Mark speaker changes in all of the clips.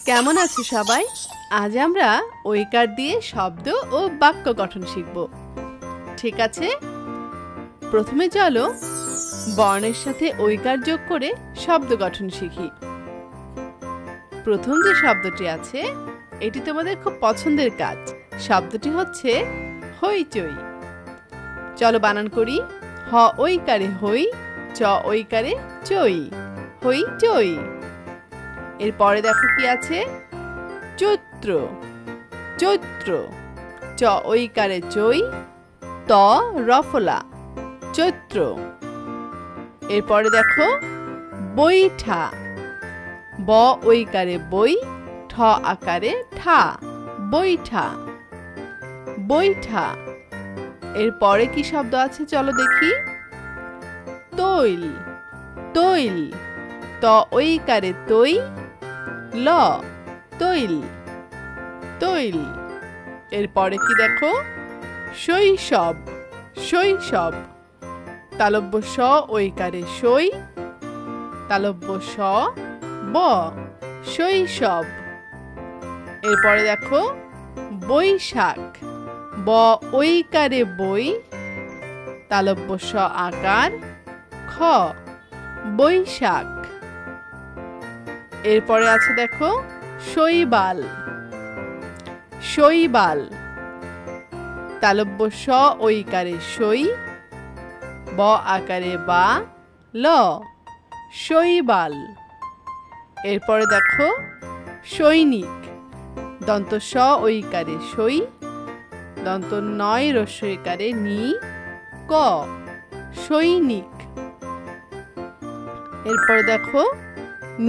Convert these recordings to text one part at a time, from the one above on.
Speaker 1: কেমন আছো সবাই? আজ আমরা ওইকার দিয়ে শব্দ ও বাক্য গঠন শিখব। ঠিক আছে, প্রথমে চলো বর্ণের সাথে ওইকার যোগ করে শব্দ গঠন শিখি। প্রথম যে শব্দটি আছে এটি তোমাদের খুব পছন্দের কাজ। শব্দটি হচ্ছে হইচই। চলো বানান করি। হ ওইকারে হই, চ ওইকারে চই, হইচই। এরপরে দেখো কি আছে, চৈত্র, চৈত্র, চ ওইকারে চই, ত রফলা, চৈত্র। এরপরে দেখো বৈঠা, ব ওইকারে বই, ঠ আকারে ঠা, বৈঠা, বৈঠা। এরপরে কি শব্দ আছে চলো দেখি, তৈল, তৈল, ত ওইকারে তৈ, ল, তৈল, তৈল। এরপরে কি দেখো, শৈশব, শৈশব, তালব্য স ওইকারে সই, তালব্য স ব, শৈশব। এরপরে দেখো বৈশাখ, ব ওইকারে বই, তালব্য স আকার খ, বৈশাখ। এরপরে আছে দেখো শৈবাল, শৈবাল, তালব্য স ওইকারে সই, ব আকারে বা, ল, শৈবাল। এরপরে দেখো সৈনিক, দন্ত স ওইকারে সই, দন্ত নয় রস্যইকারে নি, ক, সৈনিক। এরপর দেখো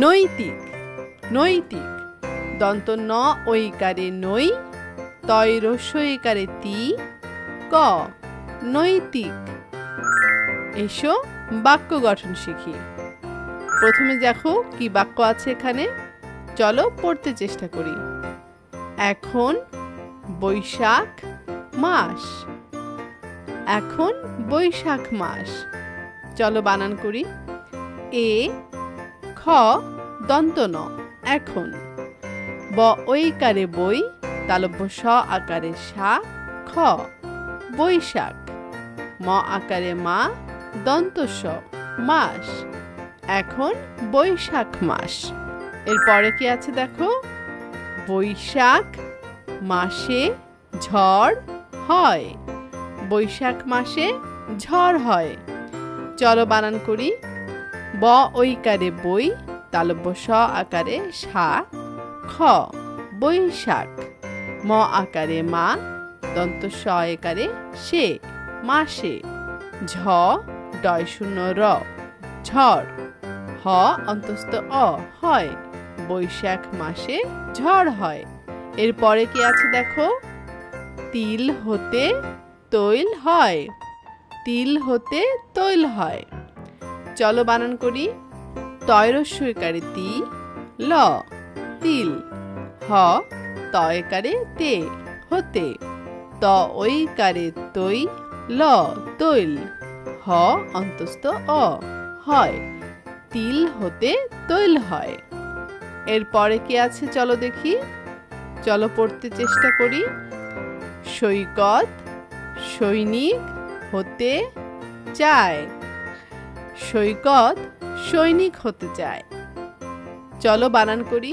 Speaker 1: নৈতিক, নৈতিক, দন্ত ন ওইকারে নই, তয় রস্যইকারে তি, ক, নৈতিক। এসো বাক্য গঠন শিখি। প্রথমে দেখো কি বাক্য আছে এখানে, চলো পড়তে চেষ্টা করি। এখন বৈশাখ মাস, এখন বৈশাখ মাস। চলো বানান করি। এ খ দন্ত ন, এখন, ব ওইকারে বই, তালব্য স আকারে সা, খ, বৈশাখ, ম আকারে মা, দন্ত স, মাস, এখন বৈশাখ মাস। এরপরে কি আছে দেখো, বৈশাখ মাসে ঝড় হয়, বৈশাখ মাসে ঝড় হয়। চলো বানান করি। ব ওইকারে বই, তালব্য স আকারে সা, খ, বৈশাখ, ম আকারে মা, দন্ত স একারে সে, মাসে, ঝ ডয় শূন্য র, ঝড়, হ অন্তস্থ অ, হয়, বৈশাখ মাসে ঝড় হয়। এরপরে কি আছে দেখো, তিল হতে তৈল হয়, তিল হতে তৈল হয়। চলো বানান করি। তয় রস্যইকারে তি, ল, তিল, হ তয়কারে তে, হতে, ত ওইকারে তৈ, ল, তৈল, হ অন্তস্থ অ, হয়, তিল হতে তৈল হয়। এরপরে কি আছে চলো দেখি, চলো পড়তে চেষ্টা করি। সৈকত সৈনিক হতে চায়, সৈকত সৈনিক হতে চায়। চলো বানান করি।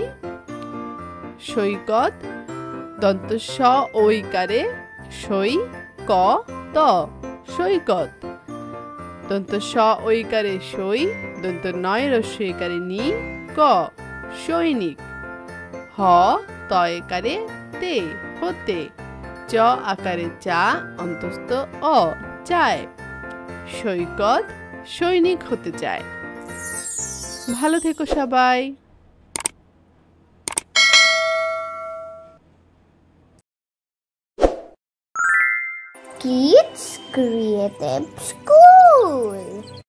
Speaker 1: সৈকত দন্ত স ওইকারে সই, ক, ত, সৈকত, দন্ত স ওইকারে সই, দন্ত নয় রস্যইকারে নি, ক, সৈনিক, হ তয়কারে তে, হতে, চ আকারে চা, অন্তস্থ অ, চায়, সৈকত সৈনিক হতে চায়। ভালো থেকো সবাই।
Speaker 2: Kids Creative School.